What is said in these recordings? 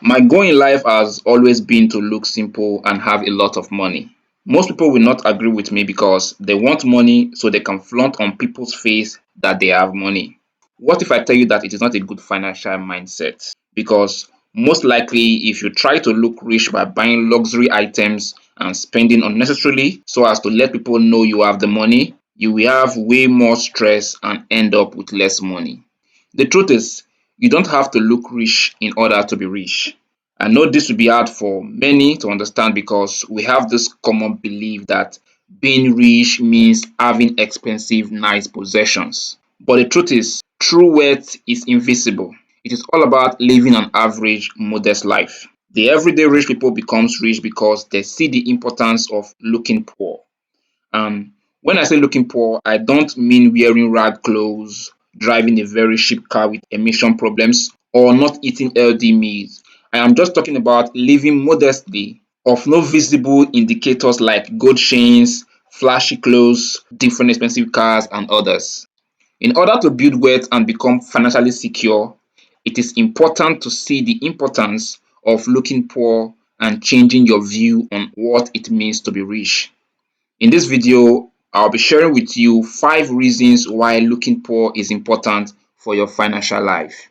My goal in life has always been to look simple and have a lot of money. Most people will not agree with me because they want money so they can flaunt on people's face that they have money. What if I tell you that it is not a good financial mindset? Because most likely, if you try to look rich by buying luxury items and spending unnecessarily so as to let people know you have the money, you will have way more stress and end up with less money. The truth is, you don't have to look rich in order to be rich. I know this will be hard for many to understand because we have this common belief that being rich means having expensive, nice possessions. But the truth is, true wealth is invisible. It is all about living an average, modest life. The everyday rich people becomes rich because they see the importance of looking poor. When I say looking poor, I don't mean wearing rag clothes, driving a very cheap car with emission problems, or not eating healthy meals. I am just talking about living modestly, of no visible indicators like gold chains, flashy clothes, different expensive cars, and others. In order to build wealth and become financially secure, it is important to see the importance of looking poor and changing your view on what it means to be rich. In this video, I'll be sharing with you 5 reasons why looking poor is important for your financial life.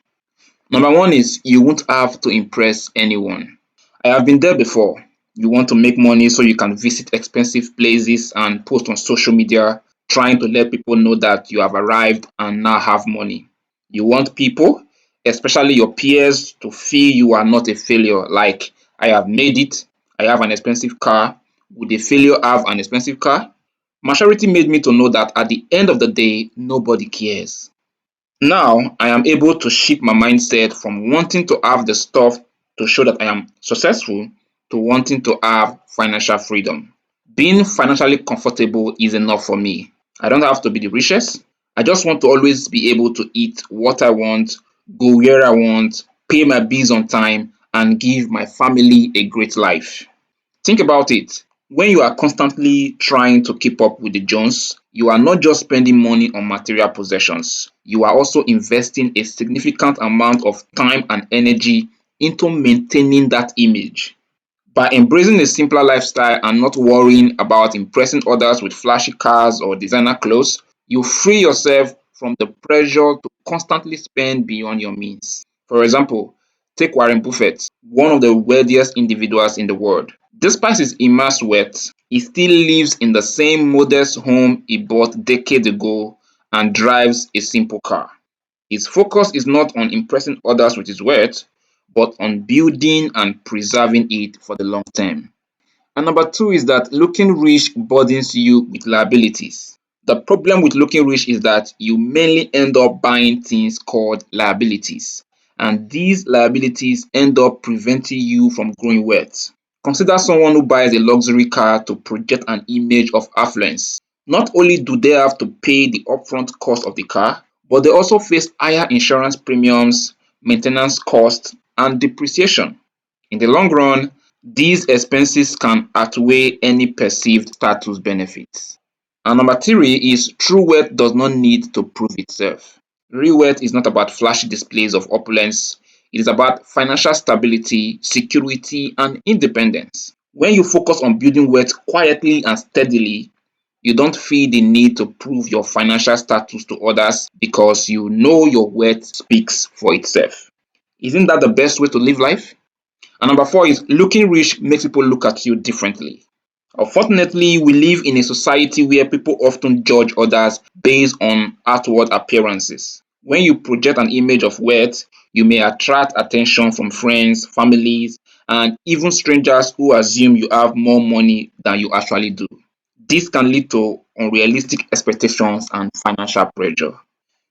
Number one is you won't have to impress anyone. I have been there before. You want to make money so you can visit expensive places and post on social media, trying to let people know that you have arrived and now have money. You want people, especially your peers, to feel you are not a failure. Like, I have made it, I have an expensive car. Would a failure have an expensive car? Maturity made me to know that at the end of the day, nobody cares. Now I am able to shift my mindset from wanting to have the stuff to show that I am successful to wanting to have financial freedom. Being financially comfortable is enough for me. I don't have to be the richest. I just want to always be able to eat what I want, go where I want, pay my bills on time, and give my family a great life. Think about it. When you are constantly trying to keep up with the Jones, you are not just spending money on material possessions, you are also investing a significant amount of time and energy into maintaining that image. By embracing a simpler lifestyle and not worrying about impressing others with flashy cars or designer clothes, you free yourself from the pressure to constantly spend beyond your means. For example, take Warren Buffett, one of the wealthiest individuals in the world. Despite his immense wealth, he still lives in the same modest home he bought decades ago and drives a simple car. His focus is not on impressing others with his wealth, but on building and preserving it for the long term. And number two is that looking rich burdens you with liabilities. The problem with looking rich is that you mainly end up buying things called liabilities, and these liabilities end up preventing you from growing wealth. Consider someone who buys a luxury car to project an image of affluence. Not only do they have to pay the upfront cost of the car, but they also face higher insurance premiums, maintenance costs, and depreciation. In the long run, these expenses can outweigh any perceived status benefits. And number three is true wealth does not need to prove itself. Real wealth is not about flashy displays of opulence, it is about financial stability, security, and independence. When you focus on building wealth quietly and steadily, you don't feel the need to prove your financial status to others because you know your wealth speaks for itself. Isn't that the best way to live life? And number four is looking rich makes people look at you differently. Unfortunately, we live in a society where people often judge others based on outward appearances. When you project an image of wealth, you may attract attention from friends, families, and even strangers who assume you have more money than you actually do. This can lead to unrealistic expectations and financial pressure.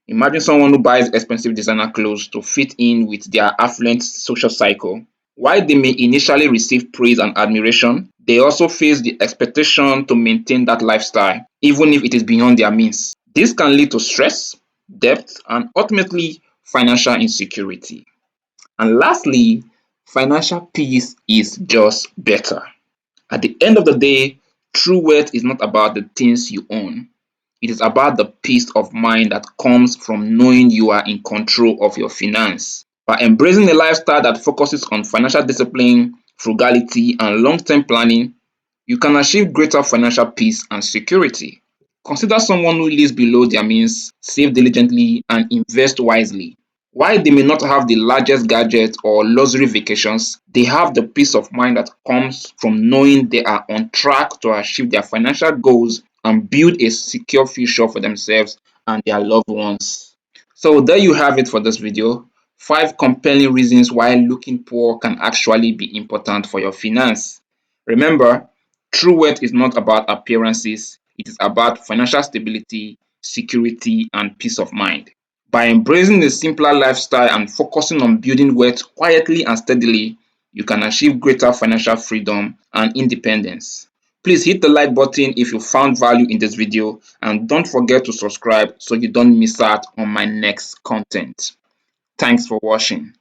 Imagine someone who buys expensive designer clothes to fit in with their affluent social cycle. While they may initially receive praise and admiration, they also face the expectation to maintain that lifestyle, even if it is beyond their means. This can lead to stress, debt, and ultimately financial insecurity. And lastly, financial peace is just better. At the end of the day, true wealth is not about the things you own. It is about the peace of mind that comes from knowing you are in control of your finance. By embracing a lifestyle that focuses on financial discipline, frugality, and long-term planning, you can achieve greater financial peace and security. Consider someone who lives below their means, save diligently, and invest wisely. While they may not have the largest gadgets or luxury vacations, they have the peace of mind that comes from knowing they are on track to achieve their financial goals and build a secure future for themselves and their loved ones. So there you have it for this video. 5 compelling reasons why looking poor can actually be important for your finance. Remember, true wealth is not about appearances, it is about financial stability, security, and peace of mind. By embracing a simpler lifestyle and focusing on building wealth quietly and steadily, you can achieve greater financial freedom and independence. Please hit the like button if you found value in this video, and don't forget to subscribe so you don't miss out on my next content. Thanks for watching.